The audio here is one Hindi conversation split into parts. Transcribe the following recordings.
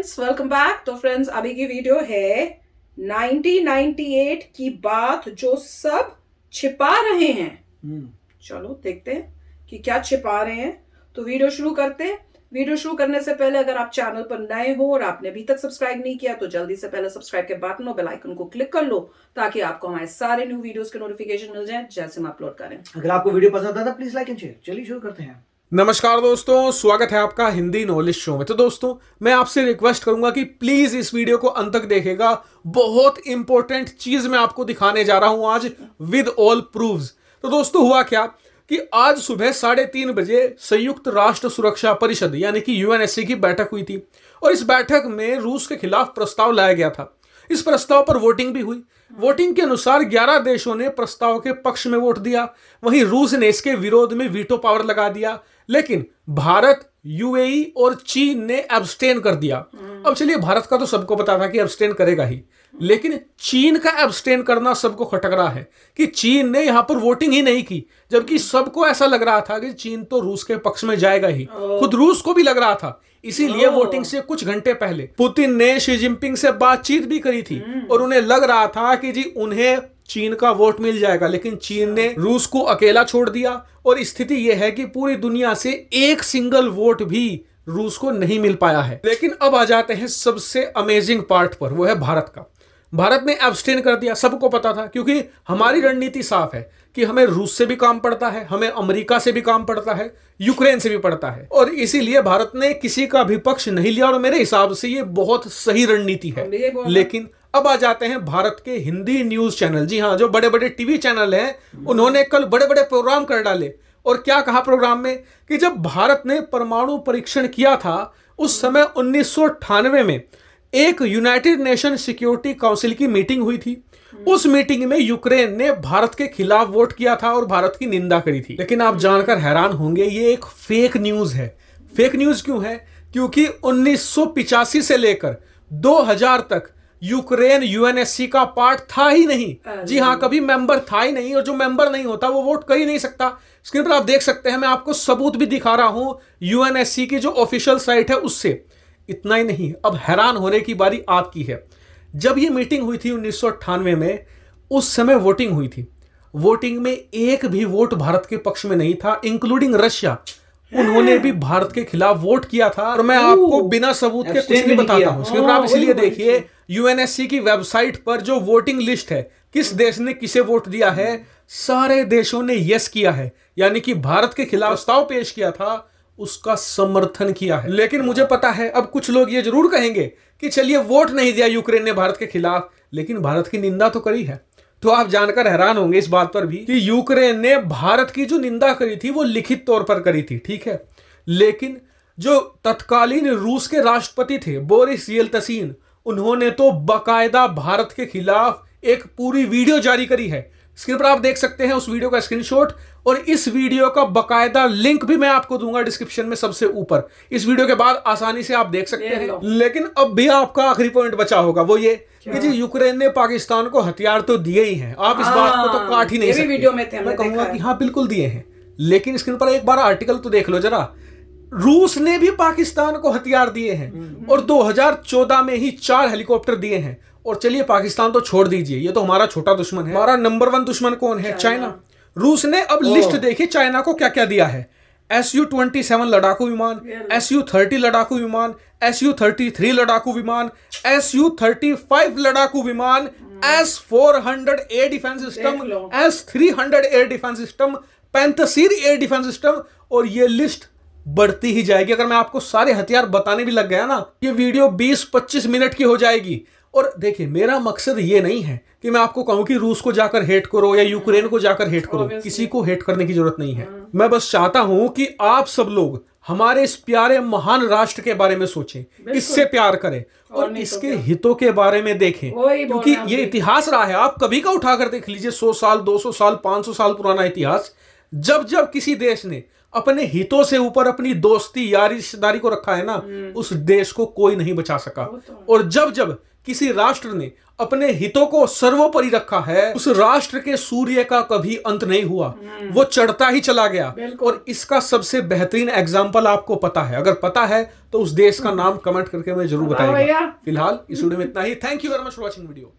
Friends, welcome back. तो फ्रेंड्स, अभी की वीडियो है 1998 की बात जो सब छिपा रहे हैं। चलो देखते हैं कि क्या छिपा रहे हैं। तो वीडियो शुरू करते हैं। वीडियो शुरू करने से पहले अगर आप चैनल पर नए हो और आपने अभी तक सब्सक्राइब नहीं किया तो जल्दी से पहले सब्सक्राइब के बटन और बेल आइकन को क्लिक कर लो ताकि आपको हमारे सारे न्यू वीडियोस के नोटिफिकेशन मिल जाए जैसे हम अपलोड करें। अगर आपको वीडियो पसंद आता है प्लीज लाइक एंड शेयर। चलिए शुरू करते हैं। नमस्कार दोस्तों, स्वागत है आपका हिंदी नॉलेज शो में। तो दोस्तों, मैं आपसे रिक्वेस्ट करूंगा कि प्लीज इस वीडियो को अंत तक देखिएगा। बहुत इंपॉर्टेंट चीज मैं आपको दिखाने जा रहा हूं आज विद ऑल प्रूफ्स। तो दोस्तों, हुआ क्या कि आज सुबह 3:30 बजे संयुक्त राष्ट्र सुरक्षा परिषद यानी कि यूएनएससी की बैठक हुई थी और इस बैठक में रूस के खिलाफ प्रस्ताव लाया गया था। इस प्रस्ताव पर वोटिंग भी हुई। वोटिंग के अनुसार 11 देशों ने प्रस्ताव के पक्ष में वोट दिया, वहीं रूस ने इसके विरोध में वीटो पावर लगा दिया, लेकिन भारत, यूएई और चीन ने एब्सटेन कर दिया। अब चलिए, भारत का तो सबको पता था कि एब्सटेन करेगा ही, लेकिन चीन का एब्सटेन करना सबको खटक रहा है कि चीन ने यहां पर वोटिंग ही नहीं की, जबकि सबको ऐसा लग रहा था कि चीन तो रूस के पक्ष में जाएगा ही। खुद रूस को भी लग रहा था। इसीलिए वोटिंग से कुछ घंटे पहले पुतिन ने शी जिनपिंग से बातचीत भी करी थी और उन्हें लग रहा था कि जी उन्हें चीन का वोट मिल जाएगा, लेकिन चीन ने रूस को अकेला छोड़ दिया और स्थिति यह है कि पूरी दुनिया से एक सिंगल वोट भी रूस को नहीं मिल पाया है। लेकिन अब आ जाते हैं सबसे अमेजिंग पार्ट पर, वो है भारत का। भारत ने एब्सटेन कर दिया, सबको पता था, क्योंकि हमारी रणनीति साफ है कि हमें रूस से भी काम पड़ता है, हमें अमेरिका से भी काम पड़ता है, यूक्रेन से भी पड़ता है, और इसीलिए भारत ने किसी का भी पक्ष नहीं लिया और मेरे हिसाब से ये बहुत सही रणनीति है। लेकिन अब आ जाते हैं भारत के हिंदी न्यूज चैनल। जी हाँ, जो बड़े बड़े टीवी चैनल हैं, उन्होंने कल बड़े बड़े प्रोग्राम कर डाले। और क्या कहा प्रोग्राम में कि जब भारत ने परमाणु परीक्षण किया था उस समय 1998 में एक यूनाइटेड नेशन सिक्योरिटी काउंसिल की मीटिंग हुई थी। उस मीटिंग में यूक्रेन ने भारत के खिलाफ वोट किया था और भारत की निंदा करी थी। लेकिन आप जानकर हैरान होंगे, ये एक फेक न्यूज है। फेक न्यूज क्यों है? क्योंकि 1985 से लेकर 2000 तक यूक्रेन यूएनएससी का पार्ट था ही नहीं। जी हाँ, कभी मेंबर था ही नहीं, और जो मेंबर नहीं होता वो वोट कर ही नहीं सकता। स्क्रीन पर आप देख सकते हैं, मैं आपको सबूत भी दिखा रहा हूं यूएनएससी की जो ऑफिशियल साइट है उससे। इतना ही नहीं, अब हैरान होने की बारी आपकी है। जब ये मीटिंग हुई थी 1998 में, उस समय वोटिंग हुई थी। वोटिंग में एक भी वोट भारत के पक्ष में नहीं था, इंक्लूडिंग रशिया। उन्होंने भी भारत के खिलाफ वोट किया था और मैं आपको बिना सबूत के कुछ नहीं बताता हूं। इसके आप इसलिए देखिए, यूएनएससी की वेबसाइट पर जो वोटिंग लिस्ट है, किस देश ने किसे वोट दिया है, सारे देशों ने यस किया है, यानी कि भारत के खिलाफ प्रस्ताव पेश किया था उसका समर्थन किया है। लेकिन मुझे पता है अब कुछ लोग ये जरूर कहेंगे कि चलिए, वोट नहीं दिया यूक्रेन ने भारत के खिलाफ, लेकिन भारत की निंदा तो करी है। तो आप जानकर हैरान होंगे इस बात पर भी कि यूक्रेन ने भारत की जो निंदा करी थी वो लिखित तौर पर करी थी, ठीक है, लेकिन जो तत्कालीन रूस के राष्ट्रपति थे बोरिस येल्तसिन, उन्होंने तो बाकायदा भारत के खिलाफ एक पूरी वीडियो जारी करी है। स्क्रीन पर आप देख सकते हैं उस वीडियो का स्क्रीनशॉट, और इस वीडियो का बकायदा लिंक भी मैं आपको दूंगा डिस्क्रिप्शन में सबसे ऊपर। इस वीडियो के बाद आसानी से आप देख सकते हैं। लेकिन अब भी आपका आखिरी पॉइंट बचा होगा, वो ये कि जी यूक्रेन ने पाकिस्तान को हथियार तो दिए ही हैं, आप इस बात को तो काट ही नहीं सकते। वीडियो में थे, मैं कहूंगा कि हाँ, बिल्कुल दिए हैं, लेकिन स्क्रीन पर एक बार आर्टिकल तो देख लो जरा। रूस ने भी पाकिस्तान को हथियार दिए हैं और 2014 में ही 4 हेलीकॉप्टर दिए हैं। और चलिए, पाकिस्तान तो छोड़ दीजिए, ये तो हमारा छोटा दुश्मन है। हमारा नंबर 1 दुश्मन कौन है? चाइना। रूस ने अब लिस्ट देखी चाइना को क्या क्या दिया है। Su-27 लड़ाकू विमान, Su-30 लड़ाकू विमान, Su-33 लड़ाकू विमान, Su-35 लड़ाकू विमान, S-400 air defence system, S-300 air defence system, Pantsir air defence system, और ये लिस्ट बढ़ती ही जाएगी। अगर मैं आपको सारे हथियार बताने भी लग गया ना, ये वीडियो 20-25 मिनट की हो जाएगी। और देखिए, मेरा मकसद ये नहीं है कि मैं आपको कहूं कि रूस को जाकर हेट करो या यूक्रेन को जाकर हेट करो। किसी को हेट करने की जरूरत नहीं है। मैं बस चाहता हूं कि आप सब लोग हमारे इस प्यारे महान राष्ट्र के बारे में सोचें, इससे प्यार करें और इसके हितों के बारे में देखें, क्योंकि ये इतिहास रहा है। आप कभी का उठाकर देख लीजिए, 100 साल, 200 साल, 500 साल पुराना इतिहास। जब जब किसी देश ने अपने हितों से ऊपर अपनी दोस्ती, यारी, रिश्तेदारी को रखा है ना, उस देश को कोई नहीं बचा सका। और जब जब किसी राष्ट्र ने अपने हितों को सर्वोपरि रखा है, उस राष्ट्र के सूर्य का कभी अंत नहीं हुआ, वो चढ़ता ही चला गया। और इसका सबसे बेहतरीन एग्जाम्पल आपको पता है? अगर पता है तो उस देश का नाम कमेंट करके मैं जरूर बताइएगा। फिलहाल इस वीडियो में इतना ही। Thank you very much for watching video.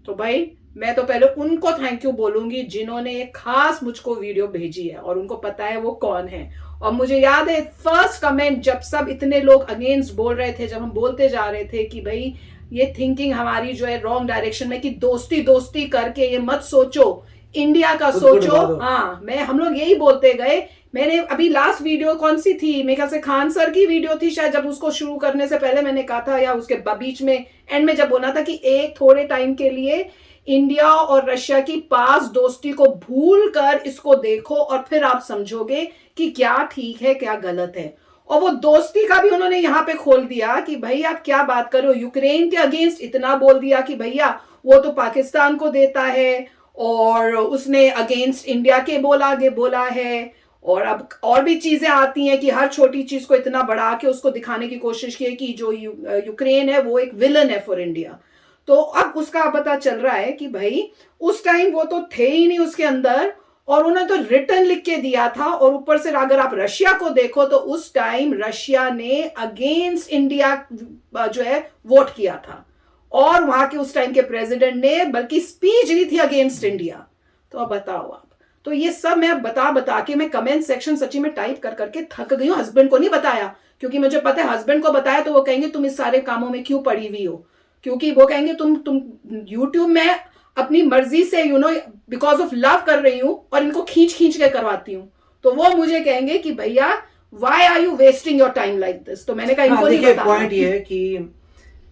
तो भाई मैं तो पहले उनको थैंक यू बोलूंगी जिन्होंने एक खास मुझको वीडियो भेजी है और उनको पता है वो कौन है। और मुझे याद है फर्स्ट कमेंट जब सब इतने लोग अगेंस्ट बोल रहे थे, जब हम बोलते जा रहे थे कि भाई ये थिंकिंग हमारी जो है रॉन्ग डायरेक्शन में, कि दोस्ती दोस्ती करके ये मत सोचो, इंडिया का सोचो। हाँ, हम लोग यही बोलते गए। मैंने अभी लास्ट वीडियो कौन सी थी, मेरे ख्याल से खान सर की वीडियो थी शायद, जब उसको शुरू करने से पहले मैंने कहा था, या उसके बीच में एंड में जब बोला था कि एक थोड़े टाइम के लिए इंडिया और रशिया की पास दोस्ती को भूल कर इसको देखो और फिर आप समझोगे कि क्या ठीक है क्या गलत है। और वो दोस्ती का भी उन्होंने यहाँ पे खोल दिया कि भाई आप क्या बात करो, यूक्रेन के अगेंस्ट इतना बोल दिया कि भैया वो तो पाकिस्तान को देता है, और उसने अगेंस्ट इंडिया के बोला है। और अब और भी चीजें आती हैं कि हर छोटी चीज को इतना बढ़ा के उसको दिखाने की कोशिश की है कि जो यूक्रेन है वो एक विलन है फॉर इंडिया। तो अब उसका पता चल रहा है कि भाई उस टाइम वो तो थे ही नहीं उसके अंदर, और उन्होंने तो रिटर्न लिख के दिया था। और ऊपर से अगर आप रशिया को देखो तो उस टाइम रशिया ने अगेंस्ट इंडिया जो है वोट किया था, और वहां के उस टाइम के प्रेसिडेंट ने बल्कि स्पीच दी थी अगेंस्ट इंडिया। तो अब बताओ आप, तो ये सब मैं बता के मैं कमेंट सेक्शन सच्ची में टाइप कर करके थक गई हूँ। हस्बैंड को नहीं बताया क्योंकि मुझे पता है हस्बैंड को बताया तो वो कहेंगे तुम इस सारे कामों में क्यों पड़ी हुई हो, क्योंकि वो कहेंगे तुम यूट्यूब में अपनी मर्जी से बिकॉज ऑफ लव कर रही हूं और इनको खींच के करवाती हूं। तो वो मुझे कहेंगे कि भैया why are you wasting your time like this. तो मैंने कहा इनको नहीं बताना। पॉइंट ये है कि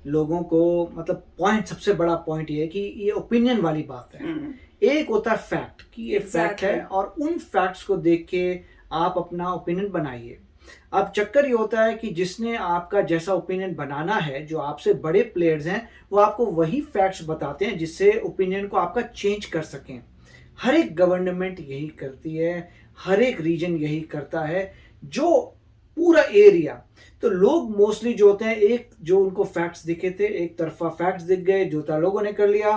लोगों को मतलब पॉइंट सबसे बड़ा पॉइंट ये है कि ये ओपिनियन वाली बात है। एक होता है फैक्ट कि ये फैक्ट है, और उन फैक्ट्स को देख के आप अपना ओपिनियन बनाइए। अब चक्कर ये होता है कि जिसने आपका जैसा ओपिनियन बनाना है, जो आपसे बड़े प्लेयर्स हैं, वो आपको वही फैक्ट्स बताते हैं जिससे ओपिनियन को आपका चेंज कर सकें। हर एक गवर्नमेंट यही करती है, हर एक रीजन यही करता है, जो पूरा एरिया। तो लोग मोस्टली जो होते हैं, एक जो उनको फैक्ट्स दिखे थे, एक तरफा फैक्ट्स दिख गए, जो था लोगों ने कर लिया,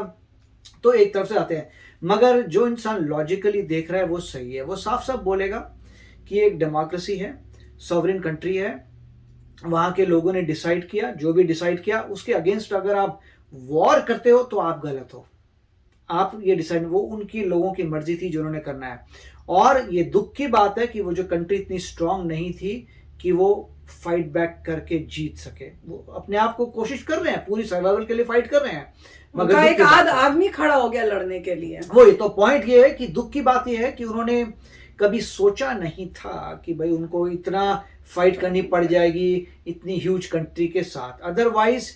तो एक तरफ से आते हैं। मगर जो इंसान लॉजिकली देख रहा है वो सही है, वो साफ साफ बोलेगा कि एक डेमोक्रेसी है, सॉवरेन कंट्री है, वहां के लोगों ने डिसाइड किया, जो भी डिसाइड किया उसके अगेंस्ट अगर आप वॉर करते हो तो आप गलत हो। आप ये डिसाइड, वो उनकी लोगों की मर्जी थी जो उन्होंने करना है। और ये दुख की बात है कि वो जो कंट्री इतनी स्ट्रांग नहीं थी कि वो फाइट बैक करके जीत सके। वो अपने आप को कोशिश कर रहे हैं, पूरी सर्वाइवल के लिए फाइट कर रहे हैं, मगर एक आदमी खड़ा हो गया लड़ने के लिए। वही तो पॉइंट ये है कि दुख की बात ये है कि उन्होंने कभी सोचा नहीं था कि भाई उनको इतना फाइट करनी पड़ जाएगी इतनी ह्यूज कंट्री के साथ। अदरवाइज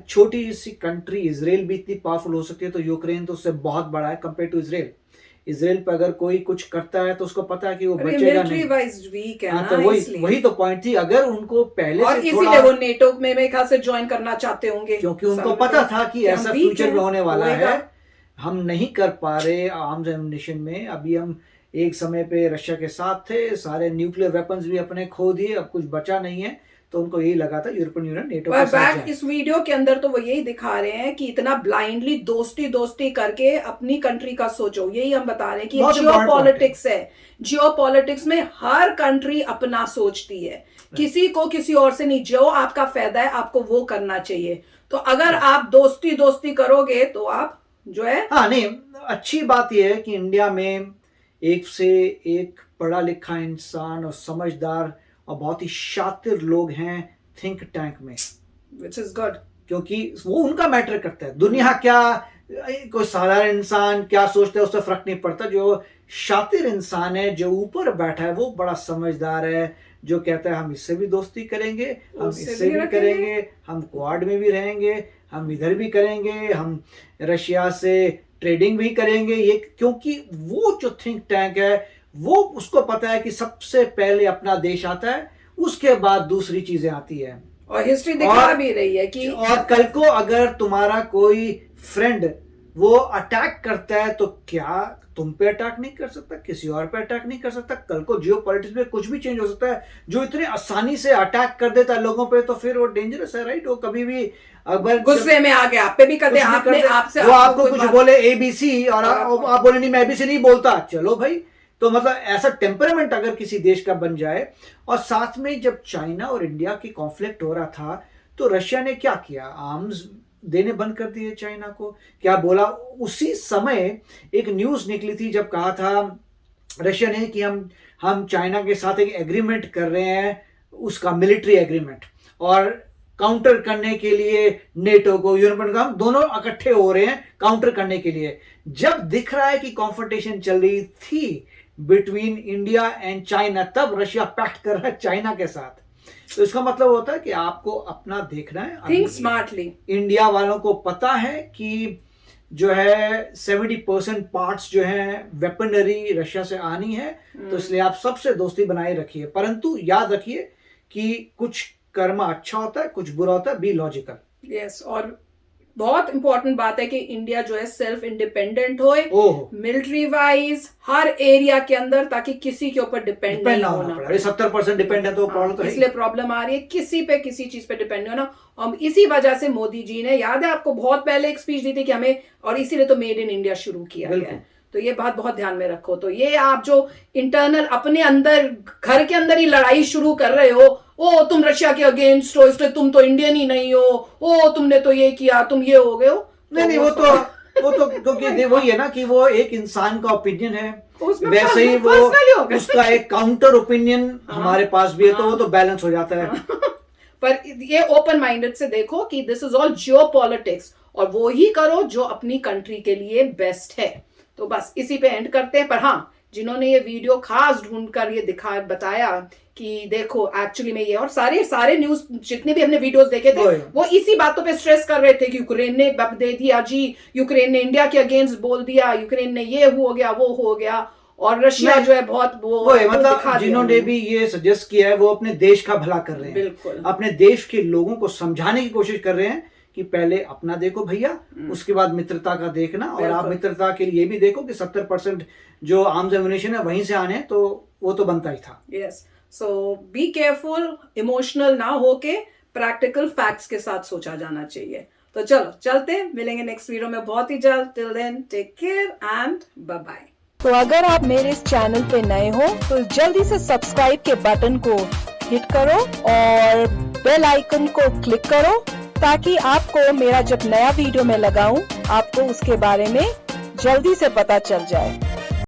छोटी सी कंट्री इजराइल भी इतनी पावरफुल हो सकती है, तो यूक्रेन तो उससे बहुत बड़ा है कंपेयर टू इजराइल। इजराइल पे अगर कोई कुछ करता है तो उसको पता है कि वो बचेगा नहीं। वीक है ना, तो वही तो पॉइंट थी। अगर उनको पहले और से इसीलिए वो नेटो में मेरे ख्याल से ज्वाइन करना चाहते होंगे, क्योंकि उनको पता था कि ऐसा फ्यूचर में होने वाला है। हम नहीं कर पा रहे आर्म्स एमुनिशन में। अभी हम एक समय पे रशिया के साथ थे, सारे न्यूक्लियर वेपन्स भी अपने खो दिए, अब कुछ बचा नहीं है। तो उनको यही लगा था यूरोपियन यूनियन नेटो के साथ जाए। इस वीडियो के अंदर तो वो यही दिखा रहे हैं कि इतना ब्लाइंडली दोस्ती करके अपनी कंट्री का सोचो। यही हम बता रहे हैं कि जियोपॉलिटिक्स है। जियोपॉलिटिक्स में हर कंट्री अपना सोचती है, किसी को किसी और से नहीं। जो आपका फायदा है आपको वो करना चाहिए। तो अगर आप दोस्ती करोगे तो आप जो है, हाँ नहीं, अच्छी बात यह है कि इंडिया में एक से एक पढ़ा लिखा इंसान और समझदार और बहुत ही शातिर लोग हैं थिंक टैंक में, which is good, क्योंकि वो उनका मैटर करता है। दुनिया क्या, कोई साधारण इंसान क्या सोचता है उससे फर्क नहीं पड़ता। जो शातिर इंसान है, जो ऊपर बैठा है, वो बड़ा समझदार है, जो कहता है हम इससे भी दोस्ती करेंगे, हम इससे भी करेंगे, हम क्वाड में भी रहेंगे, हम इधर भी करेंगे, हम रशिया से ट्रेडिंग भी करेंगे। ये क्योंकि वो जो थिंक टैंक है वो उसको पता है कि सबसे पहले अपना देश आता है, उसके बाद दूसरी चीजें आती है। और हिस्ट्री दिखा भी रही है कि और कल को अगर तुम्हारा कोई फ्रेंड वो अटैक करता है तो क्या तुम पे अटैक नहीं कर सकता, किसी और पे अटैक नहीं कर सकता, कल को जियो पॉलिटिक्स में कुछ भी चेंज हो सकता है। जो इतने आसानी से अटैक कर देता है लोगों पे, तो फिर वो डेंजरस है, राइट? वो कभी भी अगर गुस्से में आके आप पे भी करते हैं, आपने आपसे वो आपको कुछ बोले एबीसी और आप बोले नहीं मैं एबीसी नहीं बोलता, चलो भाई। तो मतलब ऐसा टेम्परामेंट अगर किसी देश का बन जाए। और साथ में जब चाइना और इंडिया की कॉन्फ्लिक्ट हो रहा था, तो रशिया ने क्या किया? आर्म्स देने बंद कर दिए चाइना को। क्या बोला? उसी समय एक न्यूज निकली थी जब कहा था रशिया ने कि हम चाइना के साथ एक एग्रीमेंट कर रहे हैं, उसका मिलिट्री एग्रीमेंट, और काउंटर करने के लिए नेटो को, यूरोपियन को, हम दोनों इकट्ठे हो रहे हैं काउंटर करने के लिए। जब दिख रहा है कि कॉन्फ्रंटेशन चल रही थी बिटवीन इंडिया एंड चाइना, तब रशिया पैक्ट कर रहा है चाइना के साथ। तो इसका मतलब होता है कि आपको अपना देखना है, थिंक स्मार्टली। इंडिया वालों को पता है कि जो है 70% पार्ट्स जो है वेपनरी रशिया से आनी है, तो इसलिए आप सबसे दोस्ती बनाए रखिए। परंतु याद रखिए कि कुछ कर्म अच्छा होता है, कुछ बुरा होता है, बी लॉजिकल। यस, और बहुत इंपॉर्टेंट बात है कि इंडिया जो है सेल्फ इंडिपेंडेंट होए मिलिट्री वाइज हर एरिया के अंदर, ताकि किसी के ऊपर डिपेंड नहीं होना पड़े। 70% डिपेंड है तो प्रॉब्लम तो इसलिए प्रॉब्लम आ रही है, किसी पे किसी चीज पे डिपेंड नहीं होना। और इसी वजह से मोदी जी ने, याद है आपको, बहुत पहले एक स्पीच दी थी कि हमें, और इसीलिए तो मेड इन इंडिया शुरू किया गया है। तो ये बात बहुत ध्यान में रखो। तो ये आप जो इंटरनल अपने अंदर घर के अंदर ही लड़ाई शुरू कर रहे हो, ओ तुम रशिया के अगेंस्ट हो इसलिए तुम तो इंडियन ही नहीं हो, ओ तुमने तो ये किया, तुम ये हो गए हो। नहीं, वो तो क्योंकि वही है ना कि वो एक इंसान का ओपिनियन है, वैसे ही वो उसका एक काउंटर ओपिनियन हमारे पास भी है, तो वो तो बैलेंस हो जाता है। पर ये ओपन माइंडेड से देखो कि दिस इज ऑल जियोपॉलिटिक्स, और वो ही करो जो अपनी कंट्री के लिए बेस्ट है। तो बस इसी पे एंड करते हैं। पर हाँ, जिन्होंने ये वीडियो खास ढूंढकर ये बताया कि देखो एक्चुअली में ये, और सारे न्यूज जितने भी हमने वीडियोस देखे थे वो इसी बातों पे स्ट्रेस कर रहे थे कि यूक्रेन ने दे दिया जी, यूक्रेन ने इंडिया के अगेंस्ट बोल दिया, यूक्रेन ने ये हो गया वो हो गया, और रशिया जो है बहुत वो मतलब जिन्होंने भी ये सजेस्ट किया है वो अपने देश का भला कर रहे हैं, बिल्कुल अपने देश के लोगों को समझाने की कोशिश कर रहे हैं कि पहले अपना देखो भैया, उसके बाद मित्रता का देखना। और आप मित्रता के लिए भी देखो कि 70% जो आर्म्स एम्युनिशन है वहीं से आने हैं, तो वो तो बनता ही था। Yes, so be careful, emotional ना होके प्रैक्टिकल फैक्ट्स के साथ सोचा जाना चाहिए। तो चलो चलते हैं, मिलेंगे नेक्स्ट वीडियो में बहुत ही जल्द। Till then take care and bye bye. तो अगर आप मेरे इस चैनल पे नए हो तो जल्दी से सब्सक्राइब के बटन को हिट करो और बेल आइकन को क्लिक करो, ताकि आपको मेरा जब नया वीडियो मैं लगाऊं आपको उसके बारे में जल्दी से पता चल जाए।